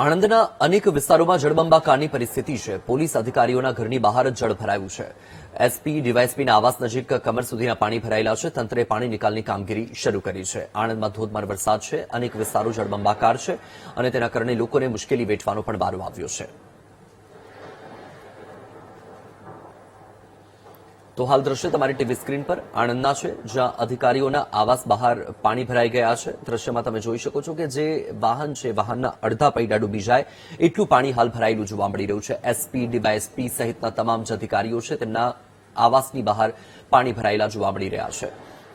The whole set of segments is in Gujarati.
આણંદના અનેક વિસ્તારોમાં જળબંબાકારની પરિસ્થિતિ છે। પોલીસ અધિકારીઓના ઘરની બહાર જ જળ ભરાયું છે। એસપી ડીવાયએસપીના આવાસ નજીક કમર સુધીના પાણી ભરાયેલા છે। તંત્રે પાણી નિકાલની કામગીરી શરૂ કરી છે। આણંદમાં ધોધમાર વરસાદ છે। અનેક વિસ્તારો જળબંબાકાર છે અને તેના કારણે લોકોને મુશ્કેલી વેઠવાનો પણ વારો આવ્યો છે। તો હાલ દ્રશ્ય તમારી ટીવી સ્ક્રીન પર આણંદના છે, જ્યાં અધિકારીઓના આવાસ બહાર પાણી ભરાઈ ગયા છે। દ્રશ્યમાં તમે જોઈ શકો છો કે જે વાહન છે, વાહનના અડધા પૈડા ડૂબી જાય એટલું પાણી હાલ ભરાયેલું જોવા મળી રહ્યું છે। એસપી ડીવાયએસપી સહિતના તમામ જે અધિકારીઓ છે તેમના આવાસની બહાર પાણી ભરાયેલા જોવા મળી રહ્યા છે।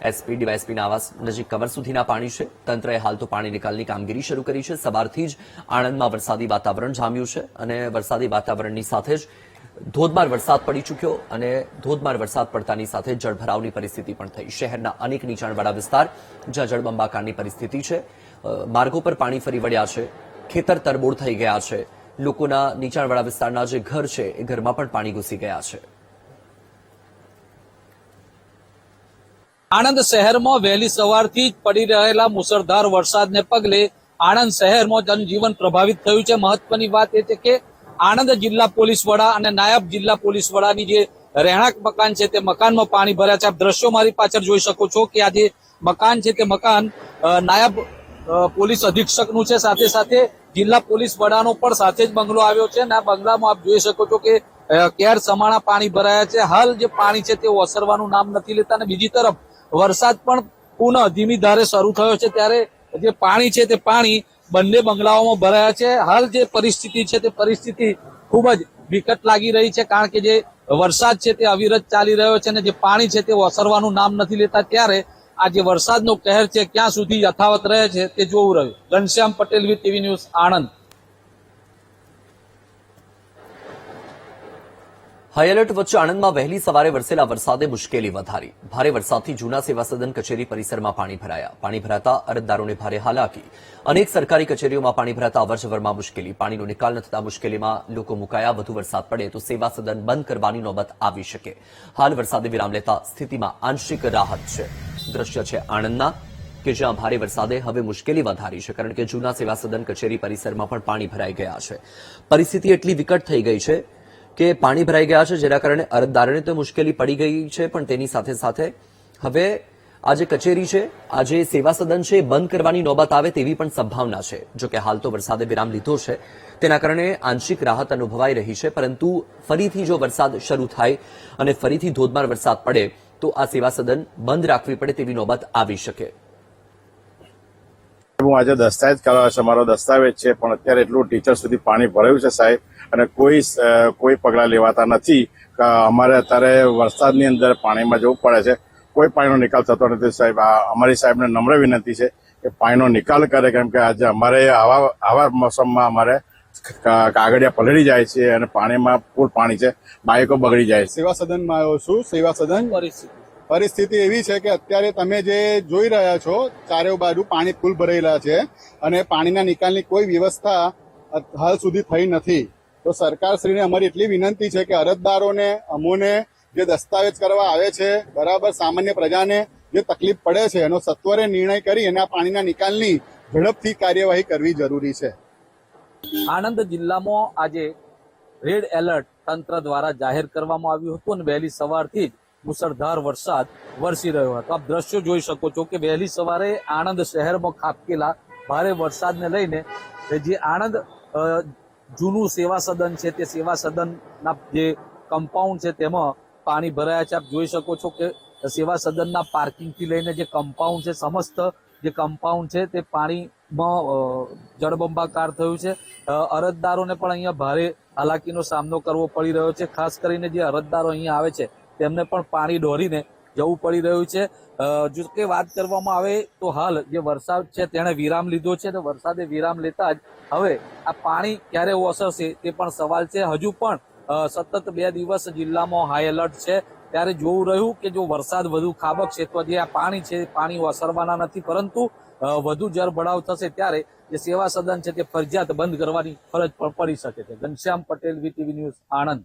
એસપી ડીવાયએસપીના આવાસ નજીક કમર સુધીના પાણી છે। તંત્રએ હાલ તો પાણી નિકાલની કામગીરી શરૂ કરી છે। સવારથી જ આણંદમાં વરસાદી વાતાવરણ જામ્યું છે અને વરસાદી વાતાવરણની સાથે જ ધોધમાર વરસાદ પડી ચૂક્યો અને ધોધમાર વરસાદ પડતાની સાથે જળભરાવની પરિસ્થિતિ પણ થઈ। શહેરના અનેક નીચાણવાળા વિસ્તાર જ્યાં જળબંબાકારની પરિસ્થિતિ છે, માર્ગો પર પાણી ફરી વળ્યા છે, ખેતર તરબોળ થઈ ગયા છે, લોકોના નીચાણવાળા વિસ્તારના જે ઘર છે એ ઘરમાં પણ પાણી ઘૂસી ગયા છે। આણંદ શહેરમાં વહેલી સવારથી જ પડી રહેલા મુસળધાર વરસાદને પગલે આણંદ શહેરમાં જનજીવન પ્રભાવિત થયું છે। મહત્વની વાત એ છે કે આણંદ જિલ્લા પોલીસ વડા અને નાયબ જિલ્લા પોલીસ વડાની જે રહેણાંક મકાન છે તે મકાનમાં પાણી ભર્યા છે। આપ દ્રશ્યો મારી પાછળ જોઈ શકો છો કે આ જે મકાન છે તે મકાન નાયબ પોલીસ અધિક્ષકનું છે, સાથે સાથે જિલ્લા પોલીસ વડાનો પણ સાથે જ બંગલો આવ્યો છે અને આ બંગલામાં આપ જોઈ શકો છો કે કેર સમાણા પાણી ભરાયા છે। હાલ જે પાણી છે તે ઓસરવાનું નામ નથી લેતા અને બીજી તરફ વરસાદ પણ પુનઃ ધીમી ધારે શરૂ થયો છે, ત્યારે જે પાણી છે તે પાણી બંને બંગલાઓમાં ભરાયા છે। હાલ જે પરિસ્થિતિ છે તે પરિસ્થિતિ ખૂબ જ વિકટ લાગી રહી છે, કારણ કે જે વરસાદ છે તે અવિરત ચાલી રહ્યો છે અને જે પાણી છે તે ઓસરવાનું નામ નથી લેતા। ત્યારે આ જે વરસાદનો કહેર છે ક્યાં સુધી યથાવત રહે છે તે જોવું રહ્યું। Ghanshyam Patel, VTV news, Anand. High alert વચ્ચે આણંદમાં વહેલી સવારે વરસેલા વરસાદે મુશ્કેલી વધારી। ભારે વરસાદથી જૂના સેવા સદન કચેરી પરિસરમાં પાણી ભરાયા। પાણી ભરાતા અરજદારોને ભારે હાલાકી। અનેક સરકારી કચેરીઓમાં પાણી ભરાતા અવરજવરમાં મુશ્કેલી। પાણીનો નિકાલ ન થતા મુશ્કેલીમાં લોકો મુકાયા। વધુ વરસાદ પડે તો સેવા સદન બંધ કરવાની નોબત આવી શકે। હાલ વરસાદે વિરામ લેતા સ્થિતિમાં આંશિક રાહત છે। દ્રશ્ય છે આણંદના, કે જ્યાં ભારે વરસાદે હવે મુશ્કેલી વધારી છે, કારણ કે જૂના સેવા સદન કચેરી પરિસરમાં પણ પાણી ભરાઈ ગયા છે। પરિસ્થિતિ એટલી વિકટ થઈ ગઈ છે કે પાણી ભરાઈ ગયા છે, જેના કારણે અરજદારોને તો મુશ્કેલી પડી ગઈ છે, પણ તેની સાથે સાથે હવે આ જે કચેરી છે, આ જે સેવા સદન છે બંધ કરવાની નોબત આવે તેવી પણ સંભાવના છે। જો કે હાલ તો વરસાદે વિરામ લીધો છે, તેના કારણે આંશિક રાહત અનુભવાઈ રહી છે, પરંતુ ફરીથી જો વરસાદ શરૂ થાય અને ફરીથી ધોધમાર વરસાદ પડે તો આ સેવા સદન બંધ રાખવી પડે તેવી નોબત આવી શકે। હું આજે દસ્તાવેજ કરવા છે, મારો દસ્તાવેજ છે, પણ અત્યારે એટલું ટીચર સુધી પાણી ભરાયું છે સાહેબ, અને કોઈ પગલાં લેવાતા નથી। અમારે અત્યારે વરસાદની અંદર પાણીમાં જવું પડે છે, કોઈ પાણીનો નિકાલ થતો નથી સાહેબ। અમારી સાહેબને નમ્ર વિનંતી છે કે પાણીનો નિકાલ કરે, કેમ કે આજે અમારે આવા મોસમમાં અમારે કાગળિયા પલળી જાય છે અને પાણીમાં ફૂલ પાણી છે, બાઇકો બગડી જાય છે। સેવા સદનમાં આવ્યો છું। સેવા સદન પરિસ્થિતિ એવી છે કે અત્યારે તમે જે જોઈ રહ્યા છો ચારે બાજુ પાણી ફૂલ ભરેલા છે અને પાણીના નિકાલની કોઈ વ્યવસ્થા હાલ સુધી થઈ નથી। તો સરકારશ્રીને અમારી એટલી વિનંતી છે કે અરજદારોને, અમોને જે દસ્તાવેજ કરવા આવે છે, બરાબર સામાન્ય પ્રજાને જે તકલીફ પડે છે એનો સત્વરે નિર્ણય કરી એના પાણીના નિકાલની ઝડપથી કાર્યવાહી કરવી જરૂરી છે। આણંદ જિલ્લામાં આજે રેડ એલર્ટ તંત્ર દ્વારા જાહેર કરવામાં આવ્યું હતું અને વહેલી સવારથી જ મુસળધાર વરસાદ વરસી રહ્યો હતો। આપ દ્રશ્યો જોઈ શકો છો કે વહેલી સવારે આણંદ શહેરમાં ખાબકેલા ભારે વરસાદને લઈને જે આણંદ જૂનું સેવા સદન છે તે સેવા સદનના જે કમ્પાઉન્ડ છે તેમાં પાણી ભરાયા છે। આપ જોઈ શકો છો કે સેવા સદનના પાર્કિંગથી લઈને જે કમ્પાઉન્ડ છે, સમસ્ત જે કમ્પાઉન્ડ છે તે પાણીમાં જળબંબાકાર થયું છે। અરજદારોને પણ અહીંયા ભારે હાલાકીનો સામનો કરવો પડી રહ્યો છે। ખાસ કરીને જે અરજદારો અહીંયા આવે છે તેમને પણ પાણી દોરીને જવું પડી રહ્યું છે। જો કે વાત કરવામાં આવે તો હાલ જે વરસાદ છે તેણે વિરામ લીધો છે, તો વરસાદે વિરામ લેતા જ હવે આ પાણી ક્યારે ઓસરશે તે પણ સવાલ છે। હજુ પણ સતત 2 દિવસ જિલ્લામાં હાઈ એલર્ટ છે, ત્યારે જોવું રહ્યું કે જો વરસાદ વધુ ખાબકશે તો જે આ પાણી છે પાણી ઓસરવાના નથી, પરંતુ વધુ જળભરાવ થશે ત્યારે જે સેવા સદન છે તે ફરજિયાત બંધ કરવાની ફરજ પણ પડી શકે છે। Ghanshyam Patel, VTV news, Anand.